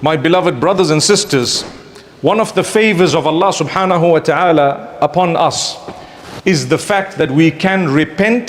My beloved brothers and sisters, one of the favors of Allah subhanahu wa ta'ala upon us is the fact that we can repent,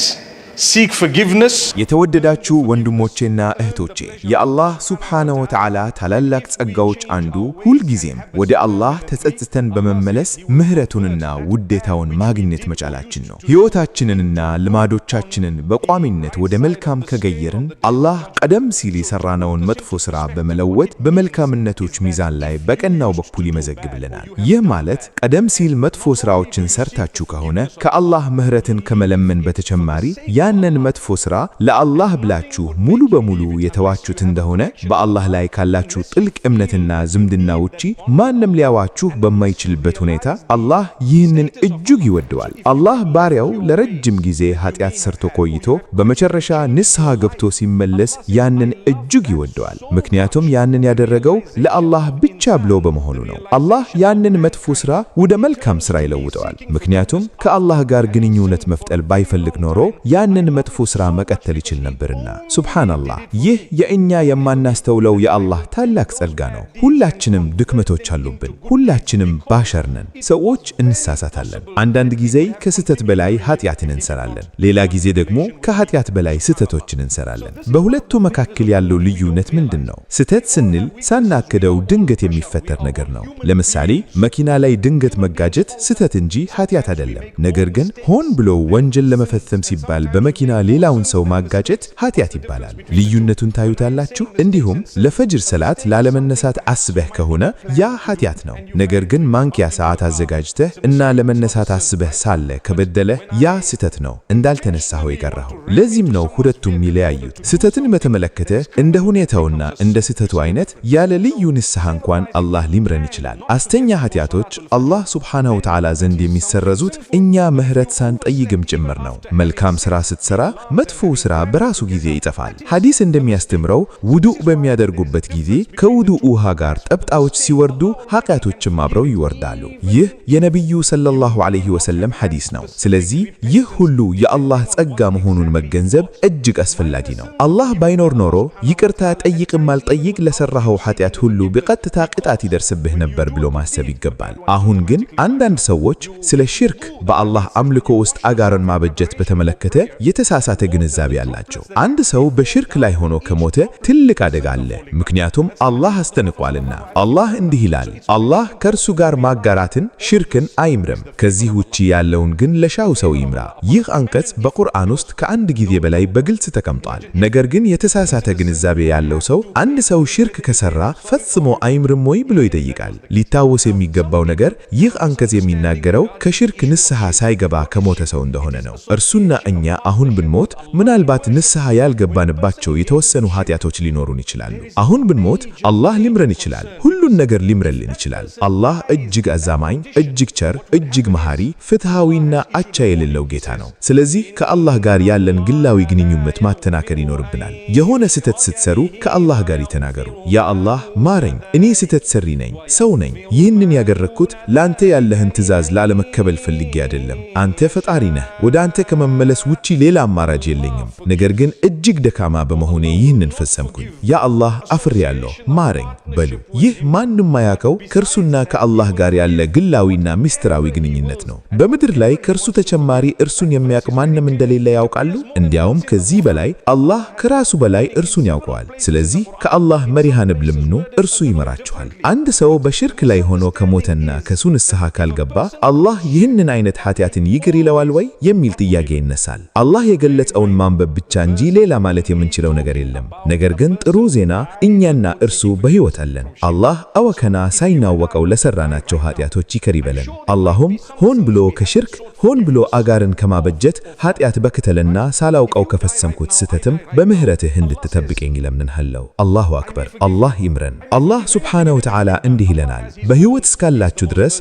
seek forgiveness. የተወደዳችሁ ወንድሞቼና እህቶቼ የአላህ ሱብሓነሁ ወተዓላ ታላላቅ ጸጋዎች አንዱ ሁልጊዜም ወደ አላህ ተጸጽተን በመመለስ ምህረቱንና ውዴታውን ማግኘት መቻላችን ነው። ሕይወታችንንና ልማዶቻችንን በቋሚነት ወደ መልካም ከገየርን አላህ ቀደም ሲል የሰራነውን መጥፎ ሥራ በመለወጥ በመልካምነቶች ሚዛን ላይ በቀናው በኩል ይመዘግብልናል። ይህ ማለት ቀደም ሲል መጥፎ ሥራዎችን ሰርታችሁ ከሆነ ከአላህ ምህረትን ከመለመን በተጨማሪ ያንን መጥፎ ሥራ ለአላህ ብላችሁ ሙሉ በሙሉ የተዋችሁት እንደሆነ በአላህ ላይ ካላችሁ ጥልቅ እምነትና ዝምድና ውጪ ማንም ሊያዋችሁ በማይችልበት ሁኔታ አላህ ይህንን እጅግ ይወደዋል። አላህ ባሪያው ለረጅም ጊዜ ኃጢአት ሰርቶ ቆይቶ በመጨረሻ ንስሐ ገብቶ ሲመለስ ያንን እጅግ ይወደዋል። ምክንያቱም ያንን ያደረገው ለአላህ ብቻ ብሎ በመሆኑ ነው። አላህ ያንን መጥፎ ሥራ ወደ መልካም ሥራ ይለውጠዋል። ምክንያቱም ከአላህ ጋር ግንኙነት መፍጠር ባይፈልግ ኖሮ ያንን መጥፎ ሥራ መቀጠል ይችል ነበርና። ሱብሃንአላህ፣ ይህ የእኛ የማናስተውለው የአላህ ታላቅ ጸጋ ነው። ሁላችንም ድክመቶች አሉብን። ሁላችንም ባሸር ነን። ሰዎች እንሳሳታለን። አንዳንድ ጊዜ ከስህተት በላይ ኃጢአትን እንሰራለን። ሌላ ጊዜ ደግሞ ከኃጢአት በላይ ስህተቶችን እንሰራለን። በሁለቱ መካከል ያለው ልዩነት ምንድን ነው? ስህተት ስንል ሳናክደው ድንገት የሚፈጠር ነገር ነው። ለምሳሌ መኪና ላይ ድንገት መጋጨት ስህተት እንጂ ኃጢአት አይደለም። ነገር ግን ሆን ብሎ ወንጀል ለመፈጸም ሲባል በመኪና ሌላውን ሰው ማጋጨት ኃጢአት ይባላል። ልዩነቱን ታዩታላችሁ? እንዲሁም ለፈጅር ሰላት ላለመነሳት አስበህ ከሆነ ያ ኃጢአት ነው። ነገር ግን ማንቂያ ሰዓት አዘጋጅተህ እና ለመነሳት አስበህ ሳለ ከበደለህ ያ ስህተት ነው፣ እንዳልተነሳኸው የቀረኸው። ለዚህም ነው ሁለቱም የሚለያዩት። ስህተትን በተመለከተ እንደ ሁኔታውና እንደ ስህተቱ አይነት ያለ ልዩ ንስሐ እንኳን አላህ ሊምረን ይችላል። አስተኛ ኃጢአቶች አላህ ሱብሓነሁ ወተዓላ ዘንድ የሚሰረዙት እኛ ምህረት ሳንጠይቅም ጭምር ነው። መልካም ሥራ ስትሰራ መጥፎው ሥራ በራሱ ጊዜ ይጠፋል። ሐዲስ እንደሚያስተምረው ውዱእ በሚያደርጉበት ጊዜ ከውዱእ ውሃ ጋር ጠብጣዎች ሲወርዱ ኃጢአቶችም አብረው ይወርዳሉ። ይህ የነቢዩ ሰለላሁ ዐለይሂ ወሰለም ሐዲስ ነው። ስለዚህ ይህ ሁሉ የአላህ ጸጋ መሆኑን መገንዘብ እጅግ አስፈላጊ ነው። አላህ ባይኖር ኖሮ ይቅርታ ጠይቅም አልጠይቅ ለሠራኸው ኃጢአት ሁሉ በቀጥታ ቅጣት ይደርስብህ ነበር ብሎ ማሰብ ይገባል። አሁን ግን አንዳንድ ሰዎች ስለ ሽርክ በአላህ አምልኮ ውስጥ አጋርን ማበጀት በተመለከተ የተሳሳተ ግንዛቤ አላቸው። አንድ ሰው በሽርክ ላይ ሆኖ ከሞተ ትልቅ አደጋ አለ። ምክንያቱም አላህ አስጠንቅቋልና። አላህ እንዲህ ይላል፣ አላህ ከእርሱ ጋር ማጋራትን ሽርክን አይምርም፣ ከዚህ ውጪ ያለውን ግን ለሻው ሰው ይምራ። ይህ አንቀጽ በቁርአን ውስጥ ከአንድ ጊዜ በላይ በግልጽ ተቀምጧል። ነገር ግን የተሳሳተ ግንዛቤ ያለው ሰው አንድ ሰው ሽርክ ከሰራ ፈጽሞ አይምርም ወይ ብሎ ይጠይቃል። ሊታወስ የሚገባው ነገር ይህ አንቀጽ የሚናገረው ከሽርክ ንስሐ ሳይገባ ከሞተ ሰው እንደሆነ ነው። እርሱና እኛ አሁን ብንሞት ምናልባት ንስሐ ያልገባንባቸው የተወሰኑ ኃጢአቶች ሊኖሩን ይችላሉ። አሁን ብንሞት አላህ ሊምረን ይችላል። ሁሉን ነገር ሊምረልን ይችላል። አላህ እጅግ አዛማኝ፣ እጅግ ቸር፣ እጅግ መሐሪ፣ ፍትሃዊና አቻ የሌለው ጌታ ነው። ስለዚህ ከአላህ ጋር ያለን ግላዊ ግንኙነት ማጠናከር ይኖርብናል። የሆነ ስህተት ስትሰሩ ከአላህ ጋር ይተናገሩ። ያ አላህ ማረኝ፣ እኔ ስህተት ሰሪ ነኝ፣ ሰው ነኝ። ይህንን ያደረግኩት ለአንተ ያለህን ትእዛዝ ላለመከበል ፈልጌ አይደለም። አንተ ፈጣሪ ነህ። ወደ አንተ ከመመለስ ውጪ ሌላ አማራጭ የለኝም። ነገር ግን እጅግ ደካማ በመሆኔ ይህንን ፈጸምኩኝ። ያ አላህ አፍሬያለሁ፣ ማረኝ በሉ። ይህ ማንም ማያውቀው ከእርሱና ከአላህ ጋር ያለ ግላዊና ምስጢራዊ ግንኙነት ነው። በምድር ላይ ከእርሱ ተጨማሪ እርሱን የሚያውቅ ማንም እንደሌለ ያውቃሉ። እንዲያውም ከዚህ በላይ አላህ ከራሱ በላይ እርሱን ያውቀዋል። ስለዚህ ከአላህ መሪሃንብ ልምኑ፣ እርሱ ይመራችኋል። አንድ ሰው በሽርክ ላይ ሆኖ ከሞተና ከሱ ንስሐ ካልገባ አላህ ይህንን አይነት ኃጢአትን ይቅር ይለዋል ወይ የሚል ጥያቄ ይነሳል። አላህ የገለጸውን ማንበብ ብቻ እንጂ ሌላ ማለት የምንችለው ነገር የለም። ነገር ግን ጥሩ ዜና እኛና እርሱ በሕይወት አለን። አላህ አወከና ሳይናወቀው ለሰራናቸው ኃጢአቶች ይቅር ይበለን። አላሁም ሆን ብሎ ከሽርክ ሆን ብሎ አጋርን ከማበጀት ኃጢአት በክተልና ሳላውቀው ከፈጸምኩት ስህተትም በምህረትህ እንድትጠብቀኝ ይለምንሃለሁ። አላሁ አክበር። አላህ ይምረን። አላህ ሱብሓነሁ ወተዓላ እንዲህ ይለናል፣ በሕይወት እስካላችሁ ድረስ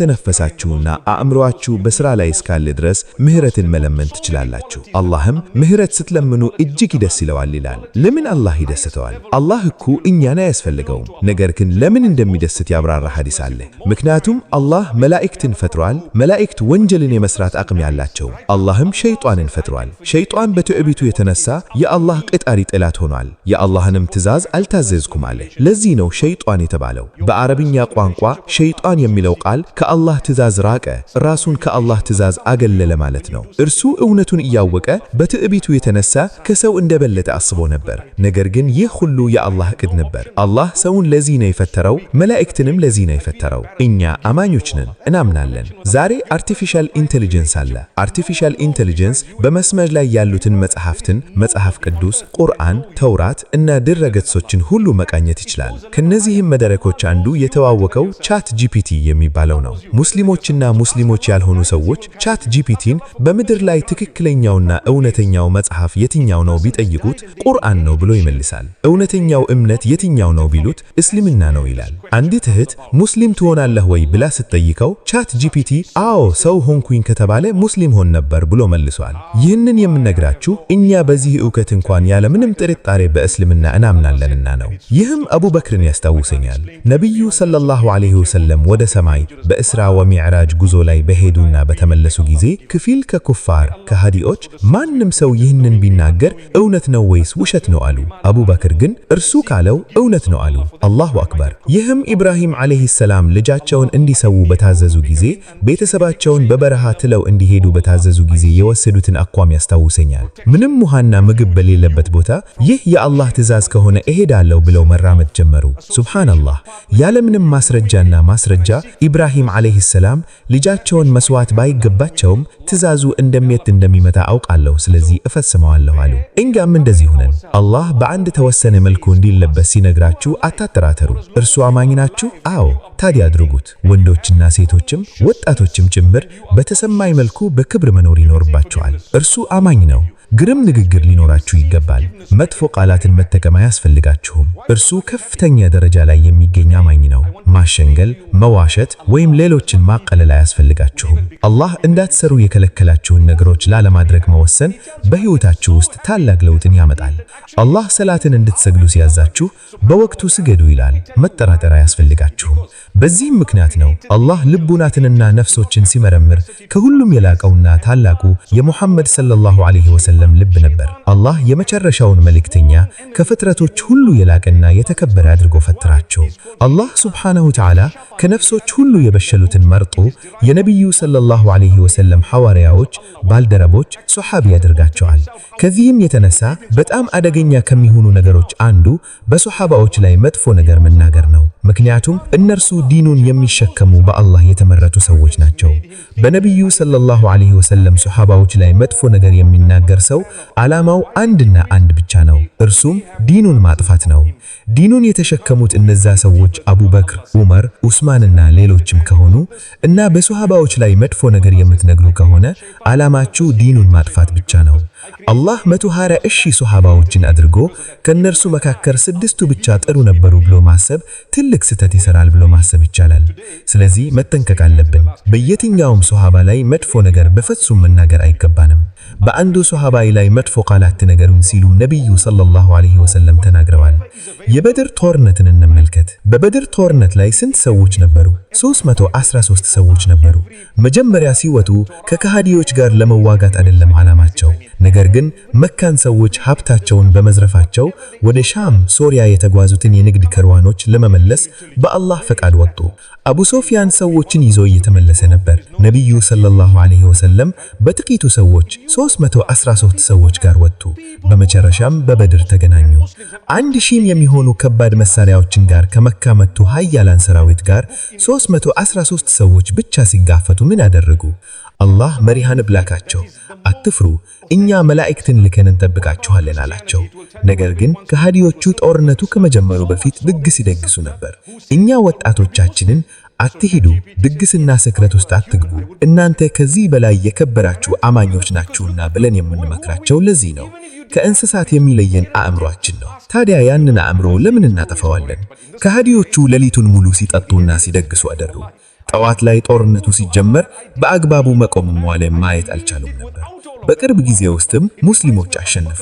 እየተነፈሳችሁና አእምሮአችሁ በሥራ ላይ እስካለ ድረስ ምህረትን መለመን ትችላላችሁ። አላህም ምህረት ስትለምኑ እጅግ ደስ ይለዋል ይላል። ለምን አላህ ይደሰተዋል? አላህ እኮ እኛን አያስፈልገውም። ነገር ግን ለምን ለምን እንደሚደስት ያብራራ ሐዲስ አለ። ምክንያቱም አላህ መላእክትን ፈጥሯል። መላእክት ወንጀልን የመስራት አቅም ያላቸው፣ አላህም ሸይጣንን ፈጥሯል። ሸይጣን በትዕቢቱ የተነሳ የአላህ ቀጣሪ ጠላት ሆኗል። የአላህንም ትእዛዝ አልታዘዝኩም አለ። ለዚህ ነው ሸይጣን የተባለው። በአረብኛ ቋንቋ ሸይጣን የሚለው ቃል ከአላህ ትእዛዝ ራቀ፣ ራሱን ከአላህ ትእዛዝ አገለለ ማለት ነው። እርሱ እውነቱን እያወቀ በትዕቢቱ የተነሳ ከሰው እንደበለጠ አስቦ ነበር። ነገር ግን ይህ ሁሉ የአላህ ዕቅድ ነበር። አላህ ሰውን ለዚህ ነው የፈጠረው፣ መላእክትንም ለዚህ ነው የፈጠረው። እኛ አማኞች ነን፣ እናምናለን። ዛሬ አርቲፊሻል ኢንተሊጀንስ አለ። አርቲፊሻል ኢንተሊጀንስ በመስመር ላይ ያሉትን መጽሐፍትን፣ መጽሐፍ ቅዱስ፣ ቁርአን፣ ተውራት እና ድረገጾችን ሁሉ መቃኘት ይችላል። ከነዚህም መድረኮች አንዱ የተዋወቀው ቻት ጂፒቲ የሚባለው ነው። ሙስሊሞችና ሙስሊሞች ያልሆኑ ሰዎች ቻት ጂፒቲን በምድር ላይ ትክክለኛውና እውነተኛው መጽሐፍ የትኛው ነው ቢጠይቁት ቁርአን ነው ብሎ ይመልሳል። እውነተኛው እምነት የትኛው ነው ቢሉት እስልምና ነው ይላል። አንዲት እህት ሙስሊም ትሆናለህ ወይ ብላ ስትጠይቀው ቻት ጂፒቲ አዎ ሰው ሆንኩኝ ከተባለ ሙስሊም ሆን ነበር ብሎ መልሷል። ይህንን የምነግራችሁ እኛ በዚህ ዕውቀት እንኳን ያለ ምንም ጥርጣሬ በእስልምና እናምናለንና ነው። ይህም አቡበክርን ያስታውሰኛል። ነቢዩ ሰለላሁ ዐለይሂ ወሰለም ወደ ሰማይ በእስራ ወሚዕራጅ ጉዞ ላይ በሄዱና በተመለሱ ጊዜ ከፊል ከኩፋር ከሃዲዎች ማንም ሰው ይህንን ቢናገር እውነት ነው ወይስ ውሸት ነው አሉ። አቡበክር ግን እርሱ ካለው እውነት ነው አሉ። አላሁ አክበር። ይህም ኢብራሂም ዐለይሂ ሰላም ልጃቸውን እንዲሰዉ በታዘዙ ጊዜ ቤተሰባቸውን በበረሃ ትለው እንዲሄዱ በታዘዙ ጊዜ የወሰዱትን አቋም ያስታውሰኛል። ምንም ውሃና ምግብ በሌለበት ቦታ ይህ የአላህ ትእዛዝ ከሆነ እሄዳለሁ ብለው መራመድ ጀመሩ። ሱብሃንአላህ። ያለምንም ማስረጃና ማስረጃ ኢብራሂም ዐለይሂ ሰላም ልጃቸውን መስዋዕት ባይገባቸውም ትእዛዙ እንደሚመታ አውቃለሁ፣ ስለዚህ እፈጽመዋለሁ አሉ። እኛም እንደዚህ ሆነን አላህ በአንድ ተወሰነ መልኩ እንዲለበስ ሲነግራችሁ አታጠራጠሩ። እርሱ አማኝ ናችሁ? አዎ፣ ታዲያ አድርጉት። ወንዶችና ሴቶችም ወጣቶችም ጭምር በተሰማኝ መልኩ በክብር መኖር ይኖርባቸዋል። እርሱ አማኝ ነው። ግርም ንግግር ሊኖራችሁ ይገባል። መጥፎ ቃላትን መጠቀም አያስፈልጋችሁም። እርሱ ከፍተኛ ደረጃ ላይ የሚገኝ አማኝ ነው። ማሸንገል፣ መዋሸት ወይም ሌሎችን ማቀለል አያስፈልጋችሁም። አላህ እንዳትሰሩ የከለከላችሁን ነገሮች ላለማድረግ መወሰን በሕይወታችሁ ውስጥ ታላቅ ለውጥን ያመጣል። አላህ ሰላትን እንድትሰግዱ ሲያዛችሁ በወቅቱ ስገዱ ይላል። መጠራጠር አያስፈልጋችሁም። በዚህም ምክንያት ነው አላህ ልቡናትንና ነፍሶችን ሲመረምር ከሁሉም የላቀውና ታላቁ የሙሐመድ ሰለላሁ ዐለይሂ ወሰለም ልብ ነበር። አላህ የመጨረሻውን መልእክተኛ ከፍጥረቶች ሁሉ የላቀና የተከበረ አድርጎ ፈጠራቸው። አላህ ሱብሓነሁ ወተዓላ ከነፍሶች ሁሉ የበሸሉትን መርጦ የነቢዩ ሰለላሁ ዐለይሂ ወሰለም ሐዋርያዎች፣ ባልደረቦች፣ ሶሐቢ ያደርጋቸዋል። ከዚህም የተነሳ በጣም አደገኛ ከሚሆኑ ነገሮች አንዱ በሶሐባዎች ላይ መጥፎ ነገር መናገር ነው። ምክንያቱም እነርሱ ዲኑን የሚሸከሙ በአላህ የተመረጡ ሰዎች ናቸው። በነቢዩ ሰለላሁ ዐለይሂ ወሰለም ሶሐባዎች ላይ መጥፎ ነገር የሚናገር ሰው ዓላማው አንድና አንድ ብቻ ነው፣ እርሱም ዲኑን ማጥፋት ነው። ዲኑን የተሸከሙት እነዛ ሰዎች አቡበክር፣ ዑመር፣ ዑስማንና ሌሎችም ከሆኑ እና በሶሐባዎች ላይ መጥፎ ነገር የምትነግሩ ከሆነ ዓላማችሁ ዲኑን ማጥፋት ብቻ ነው። አላህ 120,000 ሶሐባዎችን አድርጎ ከነርሱ መካከል 6ቱ ብቻ ጥሩ ነበሩ ብሎ ማሰብ ትልቅ ስህተት ይሰራል ብሎ ማሰብ ይቻላል። ስለዚህ መጠንቀቅ አለብን። በየትኛውም ሶሐባ ላይ መጥፎ ነገር በፍጹም መናገር አይገባንም። በአንዱ ሶሐባ ላይ መጥፎ ቃላት ነገሩን ሲሉ ነቢዩ ሰለላሁ ዐለይሂ ወሰለም ተናግረዋል። የበድር ጦርነትን እንመልከት። በበድር ጦርነት ላይ ስንት ሰዎች ነበሩ? 313 ሰዎች ነበሩ። መጀመሪያ ሲወጡ ከከሃዲዎች ጋር ለመዋጋት አይደለም ዓላማቸው። ነገር ግን መካን ሰዎች ሀብታቸውን በመዝረፋቸው ወደ ሻም፣ ሶሪያ የተጓዙትን የንግድ ከርዋኖች ለመመለስ በአላህ ፈቃድ ወጡ። አቡ ሶፊያን ሰዎችን ይዞ እየተመለሰ ነበር። ነቢዩ ሰለላሁ ዐለይሂ ወሰለም በጥቂቱ ሰዎች 313 ሰዎች ጋር ወጡ። በመጨረሻም በበድር ተገናኙ። 1000 የሚሆኑ ከባድ መሳሪያዎችን ጋር ከመካ መቱ ኃያላን ሰራዊት ጋር 313 ሰዎች ብቻ ሲጋፈቱ ምን አደረጉ? አላህ መሪሃን ብላካቸው፣ አትፍሩ፣ እኛ መላእክትን ልከን እንጠብቃችኋለን አላቸው። ነገር ግን ከሃዲዎቹ ጦርነቱ ከመጀመሩ በፊት ድግስ ይደግሱ ነበር። እኛ ወጣቶቻችንን አትሂዱ፣ ድግስና ስክረት ውስጥ አትግቡ፣ እናንተ ከዚህ በላይ የከበራችሁ አማኞች ናችሁና ብለን የምንመክራቸው ለዚህ ነው። ከእንስሳት የሚለየን አእምሮአችን ነው። ታዲያ ያንን አእምሮ ለምን እናጠፋዋለን? ከሃዲዎቹ ሌሊቱን ሙሉ ሲጠጡና ሲደግሱ አደሩ። ጠዋት ላይ ጦርነቱ ሲጀመር በአግባቡ መቆም መዋለ ማየት አልቻሉም ነበር። በቅርብ ጊዜ ውስጥም ሙስሊሞች አሸነፉ።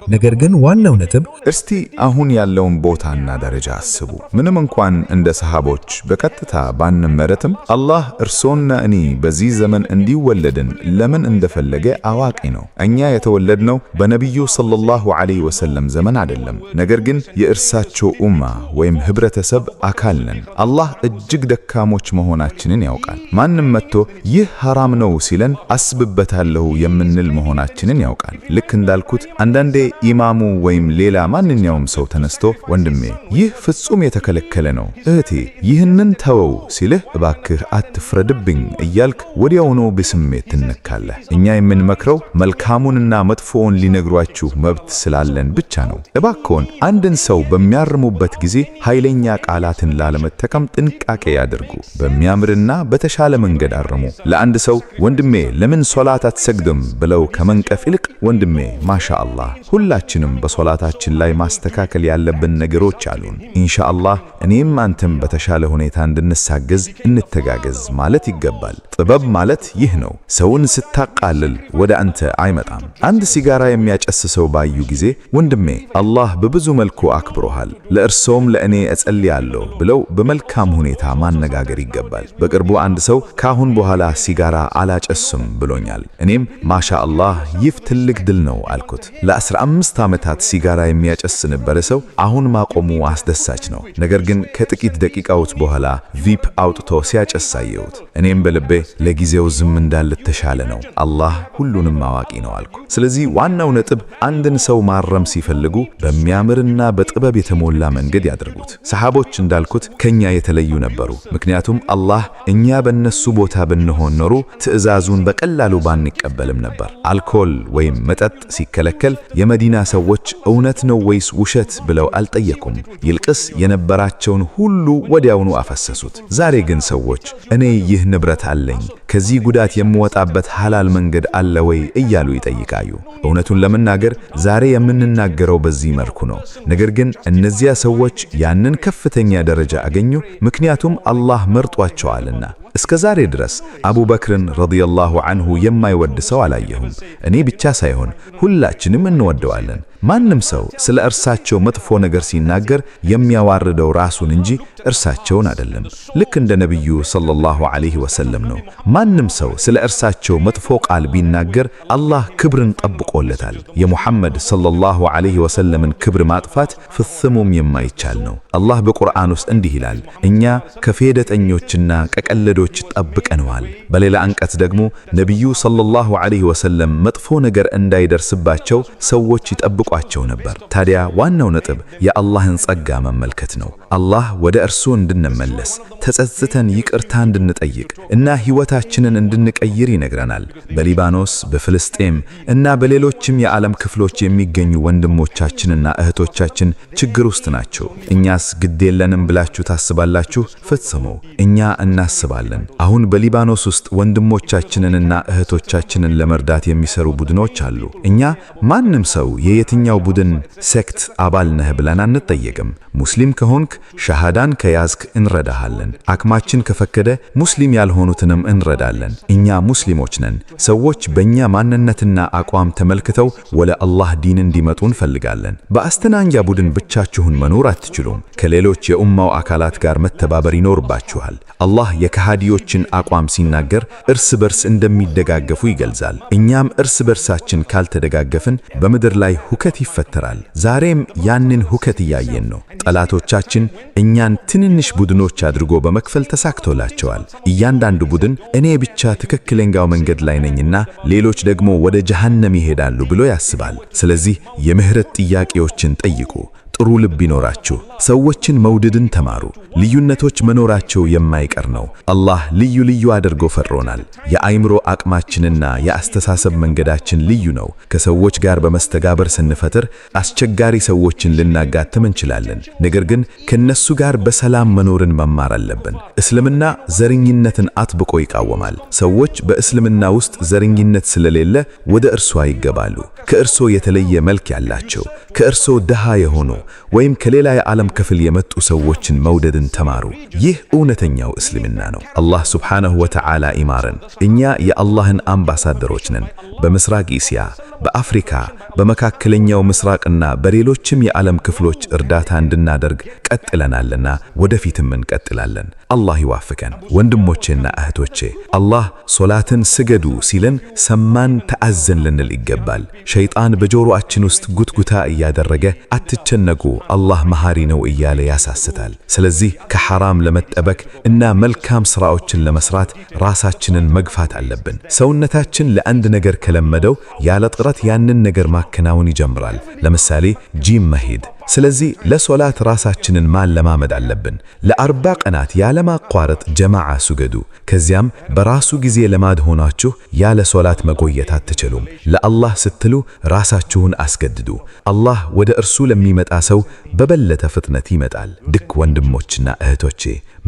ነገር ግን ዋናው ነጥብ እስቲ አሁን ያለውን ቦታና ደረጃ አስቡ። ምንም እንኳን እንደ ሰሃቦች በቀጥታ ባንመረትም አላህ እርሶና እኔ በዚህ ዘመን እንዲወለድን ለምን እንደፈለገ አዋቂ ነው። እኛ የተወለድነው በነቢዩ ሰለላሁ ዐለይሂ ወሰለም ዘመን አይደለም። ነገር ግን የእርሳቸው ኡማ ወይም ህብረተሰብ አካል ነን። አላህ እጅግ ደካሞች መሆናችንን ያውቃል። ማንም መጥቶ ይህ ሐራም ነው ሲለን አስብበታለሁ የምንል መሆናችንን ያውቃል። ልክ እንዳልኩት አንዳንዴ ኢማሙ ወይም ሌላ ማንኛውም ሰው ተነስቶ ወንድሜ ይህ ፍጹም የተከለከለ ነው፣ እህቴ ይህንን ተወው ሲልህ እባክህ አትፍረድብኝ እያልክ ወዲያውኑ በስሜት ትነካለህ። እኛ የምንመክረው መልካሙንና መጥፎውን ሊነግሯችሁ መብት ስላለን ብቻ ነው። እባክዎን አንድን ሰው በሚያርሙበት ጊዜ ኃይለኛ ቃላትን ላለመጠቀም ጥንቃቄ ያድርጉ። በሚያምርና በተሻለ መንገድ አርሙ። ለአንድ ሰው ወንድሜ ለምን ሶላት አትሰግድም ብለው ከመንቀፍ ይልቅ ወንድሜ ማሻአላህ ሁላችንም በሶላታችን ላይ ማስተካከል ያለብን ነገሮች አሉን። ኢንሻአላህ እኔም አንተም በተሻለ ሁኔታ እንድንሳገዝ እንተጋገዝ ማለት ይገባል። ጥበብ ማለት ይህ ነው። ሰውን ስታቃልል ወደ አንተ አይመጣም። አንድ ሲጋራ የሚያጨስ ሰው ባዩ ጊዜ ወንድሜ አላህ በብዙ መልኩ አክብሮሃል፣ ለእርሶም ለእኔ እጸልያለሁ ብለው በመልካም ሁኔታ ማነጋገር ይገባል። በቅርቡ አንድ ሰው ካሁን በኋላ ሲጋራ አላጨስም ብሎኛል። እኔም ማሻአላህ ይህ ትልቅ ድል ነው አልኩት። ለ15 ዓመታት ሲጋራ የሚያጨስ ነበረ ሰው አሁን ማቆሙ አስደሳች ነው። ነገር ግን ከጥቂት ደቂቃዎች በኋላ ቪፕ አውጥቶ ሲያጨስ አየሁት። እኔም በልቤ ለጊዜው ዝም እንዳልል ተሻለ ነው፣ አላህ ሁሉንም አዋቂ ነው አልኩ። ስለዚህ ዋናው ነጥብ አንድን ሰው ማረም ሲፈልጉ በሚያምርና በጥበብ የተሞላ መንገድ ያድርጉት። ሰሃቦች እንዳልኩት ከኛ የተለዩ ነበሩ። ምክንያቱም አላህ እኛ በነሱ ቦታ ብንሆን ኖሮ ትዕዛዙን በቀላሉ ባንቀበልም ነበር። አልኮል ወይም መጠጥ ሲከለከል የመዲና ሰዎች እውነት ነው ወይስ ውሸት ብለው አልጠየቁም። ይልቅስ የነበራቸውን ሁሉ ወዲያውኑ አፈሰሱት። ዛሬ ግን ሰዎች እኔ ይህ ንብረት አለኝ፣ ከዚህ ጉዳት የምወጣበት ሐላል መንገድ አለ ወይ እያሉ ይጠይቃሉ። እውነቱን ለመናገር ዛሬ የምንናገረው በዚህ መልኩ ነው። ነገር ግን እነዚያ ሰዎች ያንን ከፍተኛ ደረጃ አገኙ፣ ምክንያቱም አላህ መርጧቸዋልና። እስከ ዛሬ ድረስ አቡበክርን ረዲየላሁ ዐንሁ የማይወድ ሰው አላየሁም። እኔ ብቻ ሳይሆን ሁላችንም እንወደዋለን። ማንም ሰው ስለ እርሳቸው መጥፎ ነገር ሲናገር የሚያዋርደው ራሱን እንጂ እርሳቸውን አይደለም። ልክ እንደ ነብዩ ሰለላሁ ዐለይሂ ወሰለም ነው። ማንም ሰው ስለ እርሳቸው መጥፎ ቃል ቢናገር አላህ ክብርን ጠብቆለታል። የሙሐመድ ሰለላሁ ዐለይሂ ወሰለምን ክብር ማጥፋት ፍጹም የማይቻል ነው። አላህ በቁርአን ውስጥ እንዲህ ይላል፣ እኛ ከፌደተኞችና ከቀለዶች ጠብቀነዋል። በሌላ አንቀጽ ደግሞ ነብዩ ሰለላሁ ዐለይሂ ወሰለም መጥፎ ነገር እንዳይደርስባቸው ሰዎች ይጠብቋቸው ነበር። ታዲያ ዋናው ነጥብ የአላህን ጸጋ መመልከት ነው። አላህ ወደ እርሱ እንድንመለስ ተጸጽተን ይቅርታ እንድንጠይቅ እና ሕይወታችንን እንድንቀይር ይነግረናል። በሊባኖስ፣ በፍልስጤም እና በሌሎችም የዓለም ክፍሎች የሚገኙ ወንድሞቻችንና እህቶቻችን ችግር ውስጥ ናቸው። እኛስ ግድ የለንም ብላችሁ ታስባላችሁ? ፍጽሞ እኛ እናስባለን። አሁን በሊባኖስ ውስጥ ወንድሞቻችንንና እህቶቻችንን ለመርዳት የሚሰሩ ቡድኖች አሉ። እኛ ማንም ሰው የየትኛው ቡድን ሴክት አባል ነህ ብለን አንጠየቅም። ሙስሊም ከሆንክ ሸሃዳን ከያዝክ እንረዳሃለን። አቅማችን ከፈቀደ ሙስሊም ያልሆኑትንም እንረዳለን። እኛ ሙስሊሞች ነን። ሰዎች በእኛ ማንነትና አቋም ተመልክተው ወደ አላህ ዲን እንዲመጡ እንፈልጋለን። በአስተናንጃ ቡድን ብቻችሁን መኖር አትችሉም። ከሌሎች የኡማው አካላት ጋር መተባበር ይኖርባችኋል። አላህ የከሃዲዎችን አቋም ሲናገር እርስ በርስ እንደሚደጋገፉ ይገልጻል። እኛም እርስ በርሳችን ካልተደጋገፍን በምድር ላይ ሁከት ይፈጠራል። ዛሬም ያንን ሁከት እያየን ነው። ጠላቶቻችን እኛን ትንንሽ ቡድኖች አድርጎ በመክፈል ተሳክቶላቸዋል። እያንዳንዱ ቡድን እኔ ብቻ ትክክለኛው መንገድ ላይ ነኝና ሌሎች ደግሞ ወደ ጀሃነም ይሄዳሉ ብሎ ያስባል። ስለዚህ የምህረት ጥያቄዎችን ጠይቁ። ጥሩ ልብ ይኖራችሁ። ሰዎችን መውደድን ተማሩ። ልዩነቶች መኖራቸው የማይቀር ነው። አላህ ልዩ ልዩ አድርጎ ፈጥሮናል። የአይምሮ አቅማችንና የአስተሳሰብ መንገዳችን ልዩ ነው። ከሰዎች ጋር በመስተጋበር ስንፈጥር አስቸጋሪ ሰዎችን ልናጋጥም እንችላለን። ነገር ግን ከነሱ ጋር በሰላም መኖርን መማር አለብን። እስልምና ዘረኝነትን አጥብቆ ይቃወማል። ሰዎች በእስልምና ውስጥ ዘረኝነት ስለሌለ ወደ እርሷ ይገባሉ። ከእርሶ የተለየ መልክ ያላቸው፣ ከእርሶ ድሃ የሆኑ ወይም ከሌላ የዓለም ክፍል የመጡ ሰዎችን መውደድን ተማሩ። ይህ እውነተኛው እስልምና ነው። አላህ ሱብሓነሁ ወተዓላ ይማረን። እኛ የአላህን አምባሳደሮች ነን። በምስራቅ እስያ፣ በአፍሪካ፣ በመካከለኛው ምስራቅና በሌሎችም የዓለም ክፍሎች እርዳታ እንድናደርግ ቀጥለናልና ወደፊትም እንቀጥላለን። አላህ ይዋፍቀን። ወንድሞቼና እህቶቼ፣ አላህ ሶላትን ስገዱ ሲለን ሰማን ተአዘን ልንል ይገባል። ሸይጣን በጆሮአችን ውስጥ ጉትጉታ እያደረገ አትጨነቁ አላህ መሐሪ ነው እያለ ያሳስታል። ስለዚህ ከሐራም ለመጠበቅ እና መልካም ሥራዎችን ለመስራት ራሳችንን መግፋት አለብን። ሰውነታችን ለአንድ ነገር ከለመደው ያለ ጥረት ያንን ነገር ማከናወን ይጀምራል። ለምሳሌ ጂም መሄድ። ስለዚህ ለሶላት ራሳችንን ማለማመድ አለብን። ለ40 ቀናት ያለማቋረጥ ጀማዓ ስገዱ። ከዚያም በራሱ ጊዜ ለማድ ሆናችሁ ያለ ሶላት መቆየት አትችሉም። ለአላህ ስትሉ ራሳችሁን አስገድዱ። አላህ ወደ እርሱ ለሚመጣ ሰው በበለጠ ፍጥነት ይመጣል። ድክ ወንድሞችና እህቶቼ፣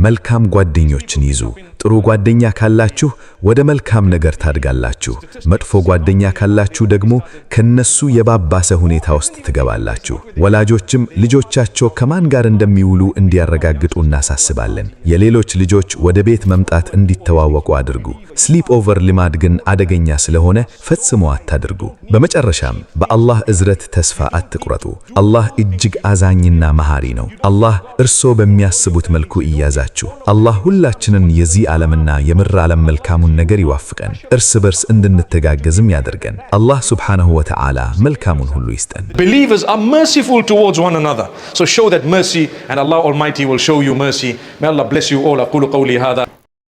መልካም ጓደኞችን ይዙ። ጥሩ ጓደኛ ካላችሁ ወደ መልካም ነገር ታድጋላችሁ። መጥፎ ጓደኛ ካላችሁ ደግሞ ከነሱ የባባሰ ሁኔታ ውስጥ ትገባላችሁ። ወላጆችም ልጆቻቸው ከማን ጋር እንደሚውሉ እንዲያረጋግጡ እናሳስባለን። የሌሎች ልጆች ወደ ቤት መምጣት እንዲተዋወቁ አድርጉ። ስሊፕ ኦቨር ልማድ ግን አደገኛ ስለሆነ ፈጽሞ አታድርጉ። በመጨረሻም በአላህ እዝረት ተስፋ አትቁረጡ። አላህ እጅግ አዛኝና መሐሪ ነው። አላህ እርሶ በሚያስቡት መልኩ እያዛችሁ። አላህ ሁላችንን የዚህ ዓለምና የምድር ዓለም መልካሙን ነገር ይዋፍቀን፣ እርስ በርስ እንድንተጋገዝም ያደርገን። አላህ ሱብሓነሁ ወተዓላ መልካሙን ሁሉ ይስጠን። Believers are merciful towards one another. So show that mercy and Allah Almighty will show you mercy. May Allah bless you all. أقول قولي هذا.